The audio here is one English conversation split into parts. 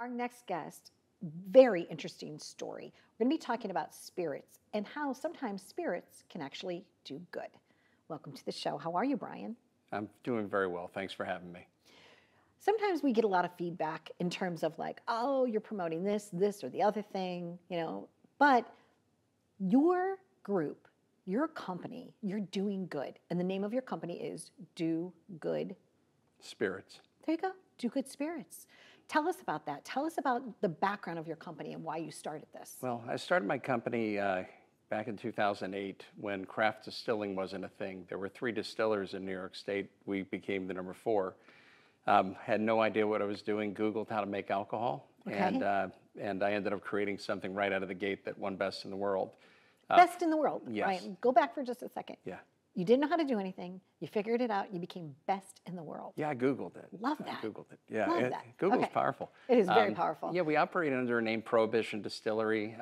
Our next guest, very interesting story. We're going to be talking about spirits and how sometimes spirits can actually do good. Welcome to the show. How are you, Bryan? I'm doing very well. Thanks for having me. Sometimes we get a lot of feedback in terms of like, oh, you're promoting this or the other thing, but your group, your company, you're doing good. And the name of your company is Do Good Spirits. There you go. Do Good Spirits. Tell us about that. Tell us about the background of your company and why you started this. Well, I started my company back in 2008 when craft distilling wasn't a thing. There were 3 distillers in New York State. We became the number 4. Had no idea what I was doing. Googled how to make alcohol, Okay. and I ended up creating something right out of the gate that won best in the world. Best in the world. Yes. Right. Go back for just a second. Yeah. You didn't know how to do anything. You figured it out. You became best in the world. Yeah, I Googled it. Love that. I Googled it. Yeah. Love that. Google's Okay. powerful. It is very powerful. Yeah, we operated under a name Prohibition Distillery.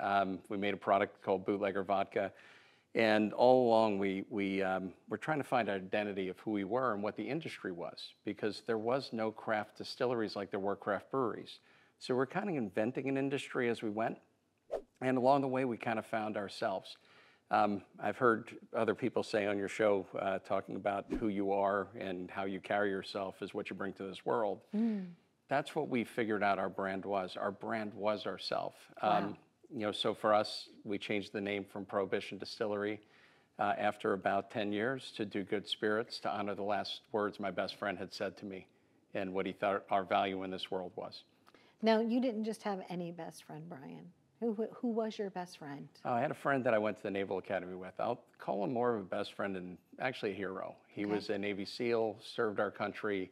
We made a product called Bootlegger Vodka. And all along, we were trying to find our identity of who we were and what the industry was, because there was no craft distilleries like there were craft breweries. So we're kind of inventing an industry as we went. And along the way, we kind of found ourselves. I've heard other people say on your show, talking about who you are and how you carry yourself is what you bring to this world. That's what we figured out our brand was. Our brand was ourself. Wow. So for us, we changed the name from Prohibition Distillery after about 10 years to Do Good Spirits, to honor the last words my best friend had said to me and what he thought our value in this world was. Now, you didn't just have any best friend, Bryan. Who was your best friend? I had a friend that I went to the Naval Academy with. I'll call him more of a best friend and actually a hero. He was a Navy SEAL, served our country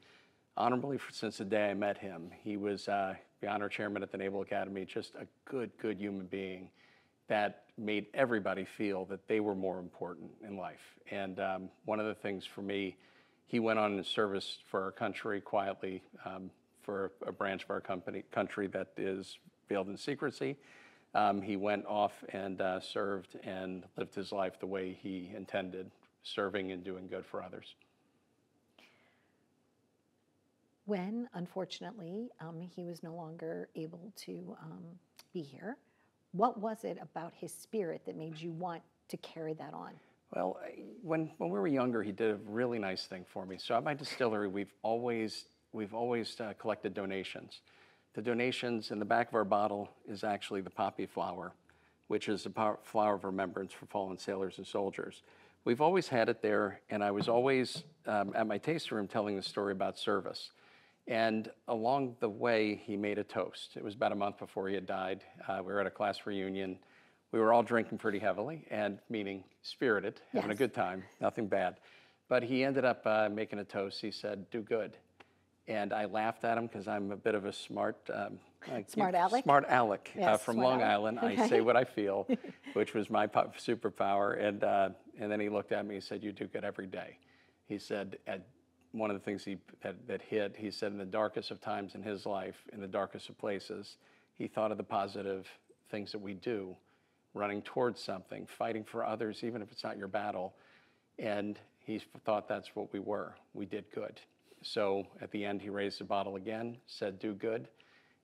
honorably since the day I met him. He was the honor chairman at the Naval Academy, just a good human being that made everybody feel that they were more important in life. And one of the things for me, he went on in service for our country quietly, for a branch of our country that is veiled in secrecy. He went off and served and lived his life the way he intended, serving and doing good for others. When, unfortunately, he was no longer able to be here, what was it about his spirit that made you want to carry that on? Well, when we were younger, he did a really nice thing for me. So at my distillery, we've always collected donations. The donations in the back of our bottle is actually the poppy flower, which is a flower of remembrance for fallen sailors and soldiers. We've always had it there, and I was always at my tasting room telling the story about service. And along the way, he made a toast. It was about a month before he had died. We were at a class reunion. We were all drinking pretty heavily, and meaning spirited, having a good time, nothing bad. But he ended up making a toast. He said, "Do good." And I laughed at him because I'm a bit of a smart aleck? Smart aleck Yes, from smart Long aleck. Island. Okay. I say what I feel, which was my superpower. And then he looked at me and said, "You do good every day." He said, one of the things that hit, he said in the darkest of times in his life, in the darkest of places, he thought of the positive things that we do, running towards something, fighting for others, even if it's not your battle. And he thought that's what we were. We did good. So at the end, he raised the bottle again, said, "Do good."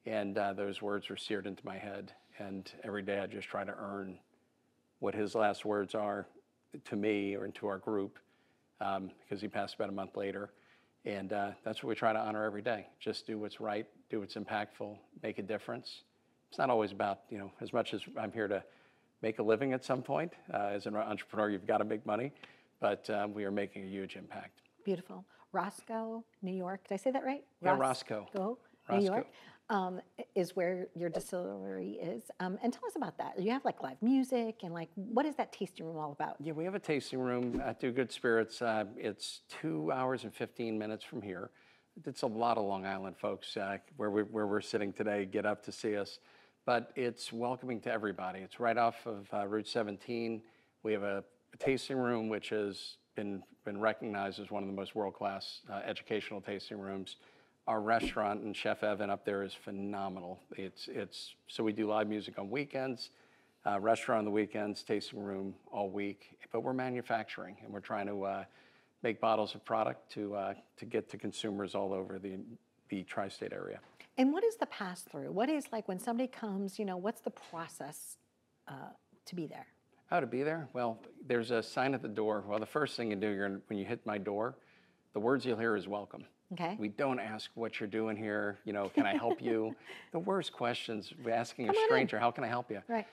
And those words were seared into my head. And every day I just try to earn what his last words are to me or to our group, because he passed about a month later. And that's what we try to honor every day. Just do what's right, do what's impactful, make a difference. It's not always about, as much as I'm here to make a living at some point. As an entrepreneur, you've got to make money. But we are making a huge impact. Beautiful. Roscoe, New York. Did I say that right? Yeah, Roscoe. New York, is where your distillery is. And tell us about that. You have like live music and like, what is that tasting room all about? Yeah, we have a tasting room at Do Good Spirits. It's 2 hours and 15 minutes from here. It's a lot of Long Island folks where we're sitting today get up to see us. But it's welcoming to everybody. It's right off of Route 17. We have a tasting room which has been recognized as one of the most world-class educational tasting rooms. Our restaurant and Chef Evan up there is phenomenal. So we do live music on weekends, restaurant on the weekends, tasting room all week. But we're manufacturing, and we're trying to make bottles of product to get to consumers all over the tri-state area. And what is the pass through? What is like when somebody comes, what's the process to be there? How to be there? Well, there's a sign at the door. Well, the first thing you do when you hit my door, the words you'll hear is welcome. Okay. We don't ask what you're doing here. Can I help you? The worst questions, we're asking Come a on stranger, how can I help you? Right.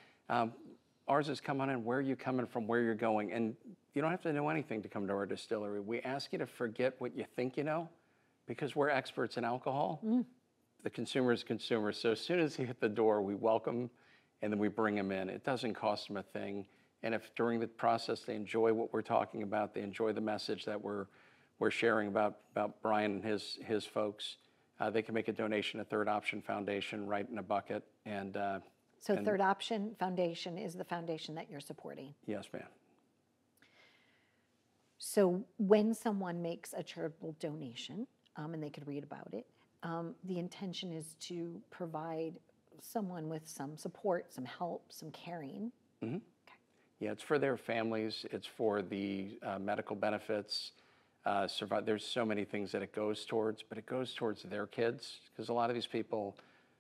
Ours is come on in, where are you coming from, where you're going. And you don't have to know anything to come to our distillery. We ask you to forget what you think you know, because we're experts in alcohol. The consumer is consumer. So as soon as he hit the door, we welcome and then we bring them in. It doesn't cost them a thing. And if during the process they enjoy what we're talking about, they enjoy the message that we're sharing about Bryan and his folks, they can make a donation to Third Option Foundation right in a bucket. And so Third Option Foundation is the foundation that you're supporting. Yes, ma'am. So when someone makes a charitable donation, and they could read about it, the intention is to provide someone with some support, some help, some caring. Mm-hmm. Okay. Yeah, it's for their families. It's for the medical benefits. There's so many things that it goes towards, but it goes towards their kids, because a lot of these people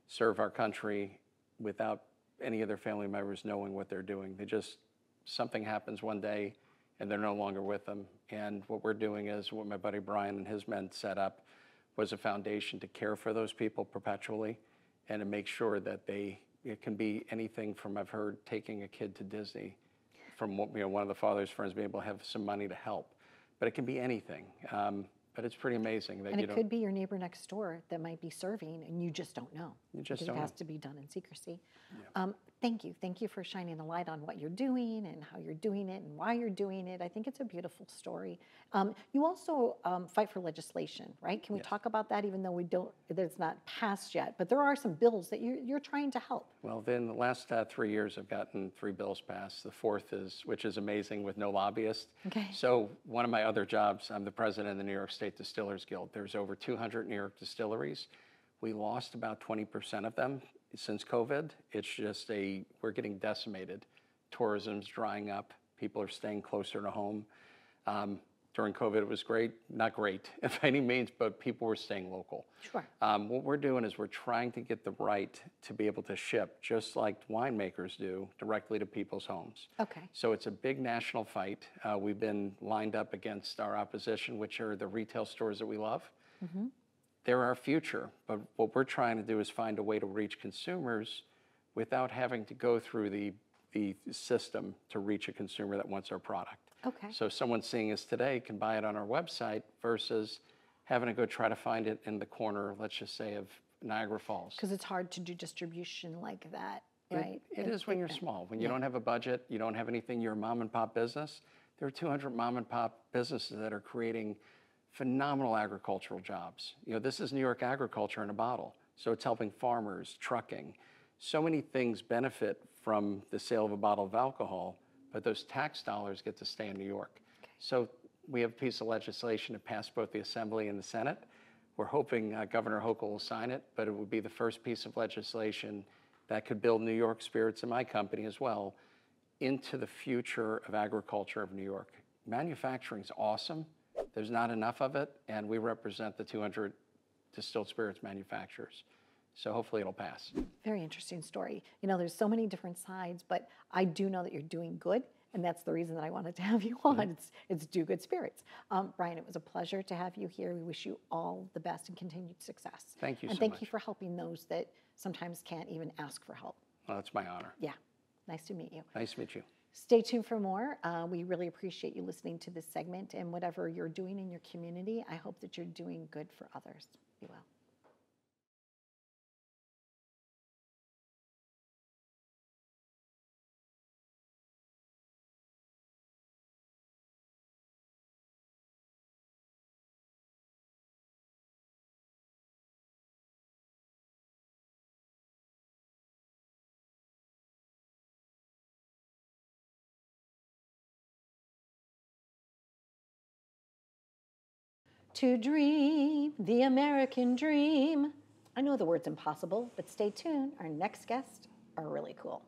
serve our country without any of their family members knowing what they're doing. Something happens one day and they're no longer with them. And what we're doing is, what my buddy Bryan and his men set up was a foundation to care for those people perpetually and to make sure that it can be anything from, I've heard, taking a kid to Disney, from one of the father's friends being able to have some money to help. But it can be anything. But it's pretty amazing that it could be your neighbor next door that might be serving and you just don't know. You just because don't it has know. to be done in secrecy. Yeah. Thank you. Thank you for shining a light on what you're doing and how you're doing it and why you're doing it. I think it's a beautiful story. You also fight for legislation, right? Can we Yes. talk about that, even though it's not passed yet, but there are some bills that you're trying to help. Well, then the last 3 years, I've gotten 3 bills passed. The fourth which is amazing, with no lobbyist. Okay. So one of my other jobs, I'm the president of the New York State Distillers Guild. There's over 200 New York distilleries. We lost about 20% of them since COVID. It's just we're getting decimated. Tourism's drying up. People are staying closer to home. During COVID, it was great. Not great, by any means, but people were staying local. Sure. What we're doing is we're trying to get the right to be able to ship, just like winemakers do, directly to people's homes. Okay. So it's a big national fight. We've been lined up against our opposition, which are the retail stores that we love. Mm-hmm. They're our future, but what we're trying to do is find a way to reach consumers without having to go through the system to reach a consumer that wants our product. Okay. So someone seeing us today can buy it on our website versus having to go try to find it in the corner, let's just say, of Niagara Falls. Because it's hard to do distribution like that, right? It is when you're small. When you don't have a budget, you don't have anything, you're a mom and pop business. There are 200 mom and pop businesses that are creating phenomenal agricultural jobs. This is New York agriculture in a bottle. So it's helping farmers, trucking. So many things benefit from the sale of a bottle of alcohol, but those tax dollars get to stay in New York. Okay. So we have a piece of legislation that passed both the Assembly and the Senate. We're hoping Governor Hochul will sign it, but it would be the first piece of legislation that could build New York spirits, in my company as well, into the future of agriculture of New York. Manufacturing's awesome. There's not enough of it, and we represent the 200 distilled spirits manufacturers. So hopefully it'll pass. Very interesting story. There's so many different sides, but I do know that you're doing good, and that's the reason that I wanted to have you on. Mm-hmm. It's Do Good Spirits. Bryan, it was a pleasure to have you here. We wish you all the best and continued success. Thank you so much. And thank you for helping those that sometimes can't even ask for help. Well, it's my honor. Yeah. Nice to meet you. Nice to meet you. Stay tuned for more. We really appreciate you listening to this segment, and whatever you're doing in your community, I hope that you're doing good for others. Be well. To dream the American dream. I know the word's impossible, but stay tuned. Our next guests are really cool.